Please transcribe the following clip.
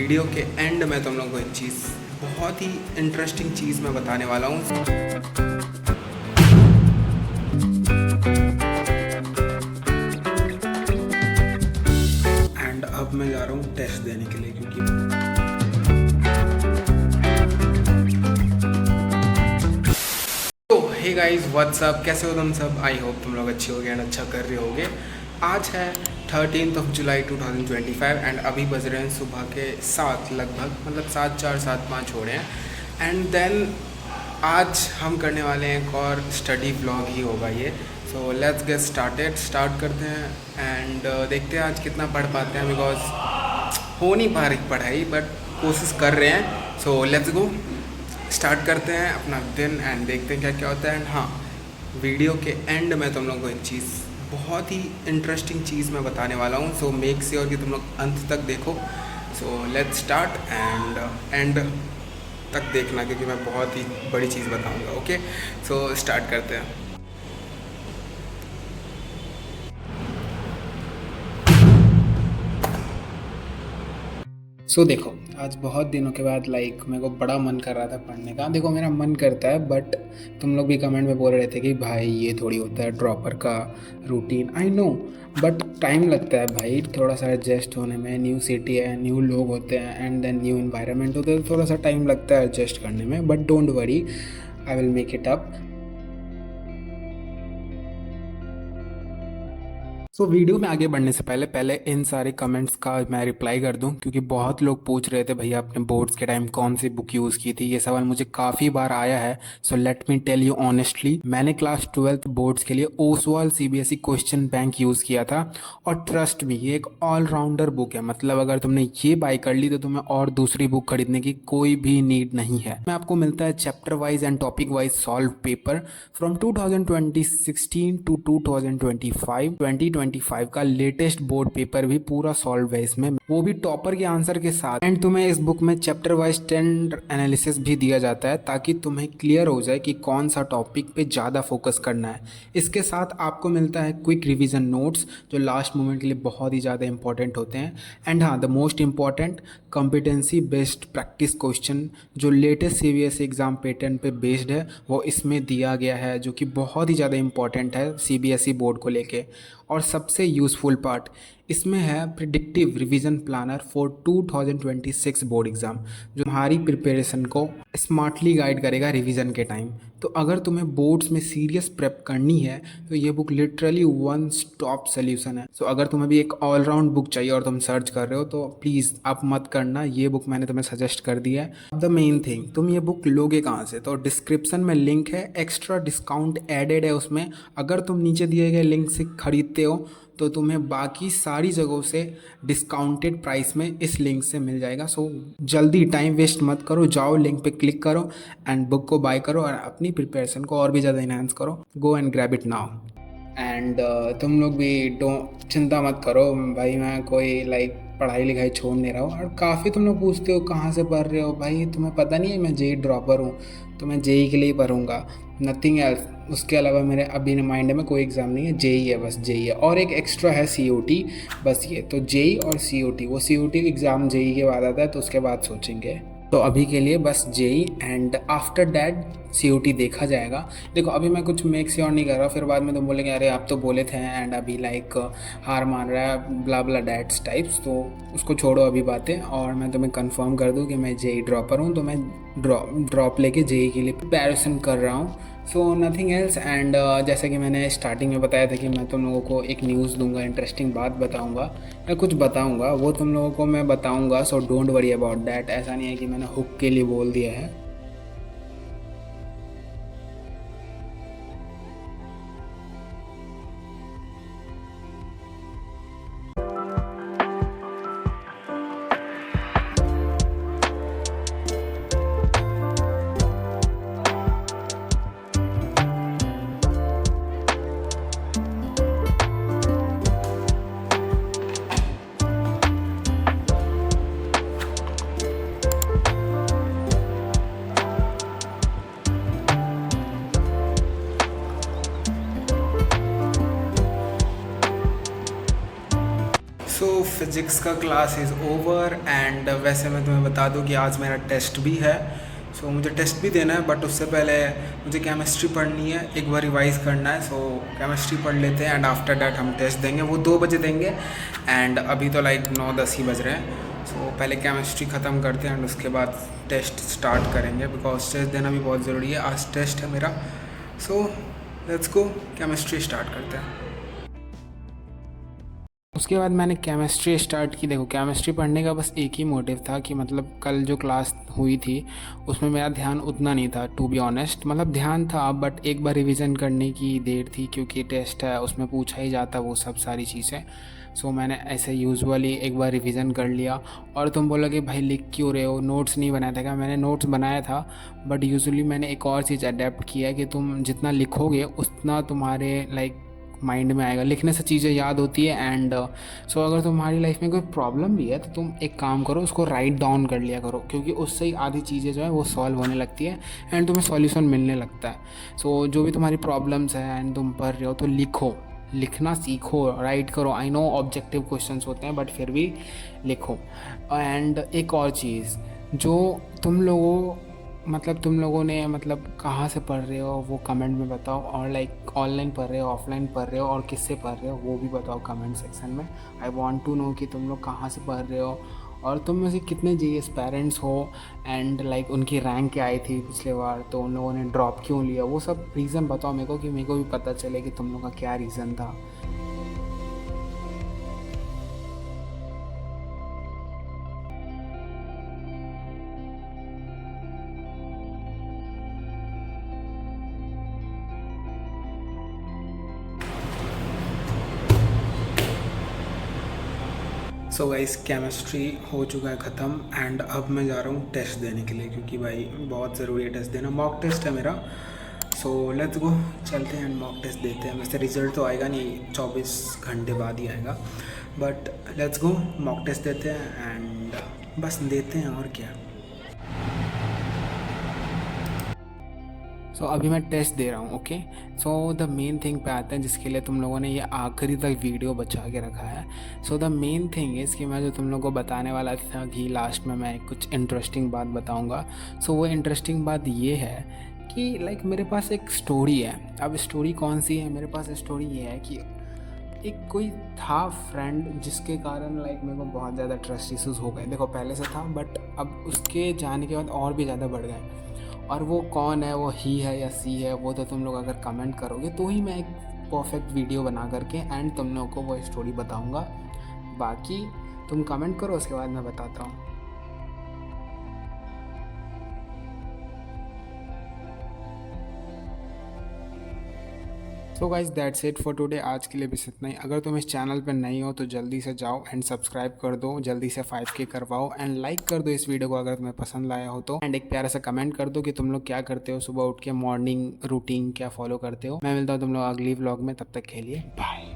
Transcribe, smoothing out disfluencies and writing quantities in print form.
Video के and में तुम लोगों को एक चीज़, बहुत ही इंटरेस्टिंग चीज़ मैं बताने वाला हूँ। एंड अब मैं जा रहा हूँ टेस्ट देने के लिए, क्योंकि हे गाइस व्हाट्स अप, कैसे हो तुम सब। आई होप तुम लोग अच्छे होगे एंड अच्छा कर रहे होगे। आज है 13 जुलाई 2025 एंड अभी बज रहे हैं सुबह के 7 लगभग, मतलब 7:04 7:05 हो रहे हैं। एंड देन आज हम करने वाले हैं एक और स्टडी व्लॉग ही होगा ये। सो लेट्स गेट स्टार्ट करते हैं एंड देखते हैं आज कितना पढ़ पाते हैं, बिकॉज हो नहीं पा रही पढ़ाई, बट कोशिश कर रहे हैं। सो लेट्स गो, स्टार्ट करते हैं अपना दिन एंड देखते हैं क्या क्या होता है। एंड हाँ, वीडियो के एंड में तुम लोगों को एक चीज़, बहुत ही इंटरेस्टिंग चीज़ मैं बताने वाला हूँ। सो मेक श्योर कि तुम लोग अंत तक देखो। So let's start and and तक देखना, क्योंकि मैं बहुत ही बड़ी चीज़ बताऊँगा। ओके, सो स्टार्ट करते हैं। देखो, आज बहुत दिनों के बाद मेरे को बड़ा मन कर रहा था पढ़ने का। देखो, मेरा मन करता है, बट तुम लोग भी कमेंट में बोल रहे थे कि भाई ये थोड़ी होता है ड्रॉपर का routine. I know, but time लगता है भाई थोड़ा सा एडजस्ट होने में। न्यू सिटी है, न्यू लोग होते हैं एंड देन न्यू इन्वायरमेंट होता है, तो थोड़ा सा टाइम लगता है एडजस्ट करने में। But don't worry, I will make it up. Video में आगे बढ़ने से पहले इन सारे कमेंट्स का मैं रिप्लाई कर दूं, क्योंकि बहुत लोग पूछ रहे थे भैया आपने बोर्ड्स के टाइम कौन सी बुक यूज़ की थी। ये सवाल मुझे काफ़ी बार आया है। So let me tell you honestly, मैंने क्लास 12th बोर्ड्स के लिए Oswaal CBSE question bank use किया था। और ट्रस्ट मी, ये एक ऑलराउंडर बुक है। मतलब अगर तुमने ये बाय कर ली तो तुम्हें और दूसरी बुक खरीदने की कोई भी नीड नहीं है। मैं आपको मिलता है chapter wise and topic wise solve paper from 2016 to 2025 का लेटेस्ट बोर्ड पेपर भी पूरा सॉल्व है इसमें, वो भी टॉपर के आंसर के साथ। एंड तुम्हें इस बुक में चैप्टर वाइज ट्रेंड एनालिसिस भी दिया जाता है, ताकि तुम्हें क्लियर हो जाए कि कौन सा टॉपिक पे ज़्यादा फोकस करना है। इसके साथ आपको मिलता है क्विक रिवीजन नोट्स, जो लास्ट मोमेंट के लिए बहुत ही ज़्यादा इंपॉर्टेंट होते हैं। एंड हाँ, the most important competency based practice question, जो लेटेस्ट सीबीएसई एग्जाम पैटर्न पे बेस्ड है, वो इसमें दिया गया है, जो कि बहुत ही ज़्यादा इंपॉर्टेंट है सीबीएसई बोर्ड को लेके। और सबसे यूज़फुल पार्ट इसमें है predictive revision planner for 2026 board exam, जो तुम्हारी प्रिपरेशन को स्मार्टली गाइड करेगा रिवीजन के टाइम। तो अगर तुम्हें बोर्ड्स में सीरियस प्रेप करनी है तो ये book literally one stop solution है। सो अगर तुम्हें भी एक ऑलराउंड बुक चाहिए और तुम सर्च कर रहे हो, तो प्लीज़ आप मत करना, ये बुक मैंने तुम्हें सजेस्ट कर दिया है। अब द मेन थिंग, तुम ये बुक लोगे कहाँ से? तो डिस्क्रिप्शन में लिंक है, एक्स्ट्रा डिस्काउंट एडेड है उसमें। अगर तुम नीचे दिए गए लिंक से खरीदते हो तो तुम्हें बाकी सारी जगहों से डिस्काउंटेड प्राइस में इस लिंक से मिल जाएगा। सो जल्दी, टाइम वेस्ट मत करो, जाओ लिंक पे क्लिक करो एंड बुक को बाय करो और अपनी प्रिपरेशन को और भी ज़्यादा इनहांस करो। Go and grab it now. And तुम लोग भी चिंता मत करो भाई, मैं कोई पढ़ाई लिखाई छोड़ नहीं रहा हूँ। और काफ़ी तुम लोग पूछते हो कहाँ से पढ़ रहे हो भाई, तुम्हें पता नहीं है मैं जेई ड्रॉपर हूँ, तो मैं जेई के लिए ही पढ़ूंगा, नथिंग एल्स। उसके अलावा मेरे अभी माइंड में कोई एग्ज़ाम नहीं है, जेई है, बस जेई है। और एक एक्स्ट्रा है सीओटी, बस ये तो जेई और सीओटी। वो सीओटी एग्ज़ाम जेई के बाद आता है, तो उसके बाद सोचेंगे। तो अभी के लिए बस JEE and after that COT देखा जाएगा। देखो, अभी मैं कुछ मेक श्योर नहीं कर रहा, फिर बाद में तुम बोलेंगे अरे आप तो बोले थे एंड अभी हार मान रहा है, ब्ला ब्ला डैट्स टाइप्स। तो उसको छोड़ो अभी बातें, और मैं तुम्हें कंफर्म कर दूं कि मैं जेई ड्रॉपर हूं, तो मैं ड्रॉप लेके जेई के लिए प्रिपरेशन कर रहा हूं। So nothing else. एंड जैसा कि मैंने स्टार्टिंग में बताया था कि मैं तुम लोगों को एक न्यूज़ दूंगा, इंटरेस्टिंग बात बताऊंगा या कुछ बताऊंगा, वो तुम लोगों को मैं बताऊंगा। So don't worry about that. ऐसा नहीं है कि मैंने हुक के लिए बोल दिया है। सो फिज़िक्स का क्लास इज़ ओवर एंड वैसे मैं तुम्हें बता दूं कि आज मेरा टेस्ट भी है। सो मुझे टेस्ट भी देना है, बट उससे पहले मुझे केमिस्ट्री पढ़नी है, एक बार रिवाइज़ करना है। सो केमिस्ट्री पढ़ लेते हैं एंड आफ्टर डैट हम टेस्ट देंगे। वो 2 बजे देंगे एंड अभी तो लाइक 9-10 ही बज रहे हैं। सो पहले केमिस्ट्री ख़त्म करते हैं एंड उसके बाद टेस्ट स्टार्ट करेंगे, बिकॉज टेस्ट देना भी बहुत ज़रूरी है। आज टेस्ट है मेरा। So let's go, chemistry start करते हैं। उसके बाद मैंने केमिस्ट्री स्टार्ट की। देखो, केमिस्ट्री पढ़ने का बस एक ही मोटिव था कि मतलब कल जो क्लास हुई थी उसमें मेरा ध्यान उतना नहीं था, टू बी ऑनेस्ट। मतलब ध्यान था बट एक बार रिवीजन करने की देर थी, क्योंकि टेस्ट है, उसमें पूछा ही जाता वो सब सारी चीज़ें। सो मैंने ऐसे यूजुअली एक बार रिवीजन कर लिया। और तुम बोलोगे भाई लिख क्यों रहे हो, नोट्स नहीं बनाया था क्या? मैंने नोट्स बनाया था, बट यूजुअली मैंने एक और चीज़ अडेप्ट किया है कि तुम जितना लिखोगे उतना तुम्हारे लाइक माइंड में आएगा। लिखने से चीज़ें याद होती है एंड सो अगर तुम्हारी लाइफ में कोई प्रॉब्लम भी है तो तुम एक काम करो, उसको राइट डाउन कर लिया करो, क्योंकि उससे ही आधी चीज़ें जो है वो सॉल्व होने लगती है एंड तुम्हें सॉल्यूशन मिलने लगता है। सो जो भी तुम्हारी प्रॉब्लम्स है एंड तुम पढ़ रहे हो तो लिखो, लिखना सीखो, राइट करो। आई नो ऑब्जेक्टिव क्वेश्चंस होते हैं बट फिर भी लिखो। एंड एक और चीज़, जो तुम लोगों ने मतलब कहाँ से पढ़ रहे हो वो कमेंट में बताओ, और लाइक ऑनलाइन पढ़ रहे हो, ऑफलाइन पढ़ रहे हो और किससे पढ़ रहे हो वो भी बताओ कमेंट सेक्शन में। आई वांट टू नो कि तुम लोग कहाँ से पढ़ रहे हो और तुम में से कितने जीएस पेरेंट्स हो एंड लाइक उनकी रैंक क्या आई थी पिछले बार, तो उन लोगों ने ड्रॉप क्यों लिया, वो सब रीज़न बताओ मेरे को, कि मेरे को भी पता चले कि तुम लोग का क्या रीज़न था। सो गाइस, केमिस्ट्री हो चुका है ख़त्म एंड अब मैं जा रहा हूँ टेस्ट देने के लिए, क्योंकि भाई बहुत ज़रूरी है टेस्ट देना। मॉक टेस्ट है मेरा। सो लेट्स गो, चलते हैं मॉक टेस्ट देते हैं। वैसे रिज़ल्ट तो आएगा नहीं, 24 घंटे बाद ही आएगा, but let's go mock test देते हैं एंड बस देते हैं और क्या। सो अभी मैं टेस्ट दे रहा हूँ। Okay, so the main thing पे आते हैं जिसके लिए तुम लोगों ने ये आखिरी तक वीडियो बचा के रखा है। So the main thing is कि मैं जो तुम लोगों को बताने वाला था कि लास्ट में मैं कुछ इंटरेस्टिंग बात बताऊँगा। सो वो इंटरेस्टिंग बात ये है कि लाइक मेरे पास एक स्टोरी है। अब स्टोरी कौन सी है? मेरे पास स्टोरी ये है कि एक कोई था फ्रेंड जिसके कारण लाइक मेरे को बहुत ज़्यादा ट्रस्ट इश्यूज़ हो गए। देखो, पहले से था बट अब उसके जाने के बाद और भी ज़्यादा बढ़ गए। और वो कौन है, वो ही है या सी है, वो तो तुम लोग अगर कमेंट करोगे तो ही मैं एक परफेक्ट वीडियो बना करके एंड तुम लोगों को वो स्टोरी बताऊंगा। बाकी तुम कमेंट करो, उसके बाद मैं बताता हूँ। So guys, that's it for today. आज के लिए बस इतना ही। अगर तुम इस चैनल पर नई हो तो जल्दी से जाओ एंड सब्सक्राइब कर दो, जल्दी से 5K करवाओ एंड लाइक कर दो इस वीडियो को अगर तुम्हें पसंद आया हो तो। एंड एक प्यारा सा कमेंट कर दो कि तुम लोग क्या करते हो सुबह उठ के, मॉर्निंग रूटीन क्या फॉलो करते हो। मैं मिलता हूँ तुम लोग अगली व्लॉग में, तब तक के लिए बाय।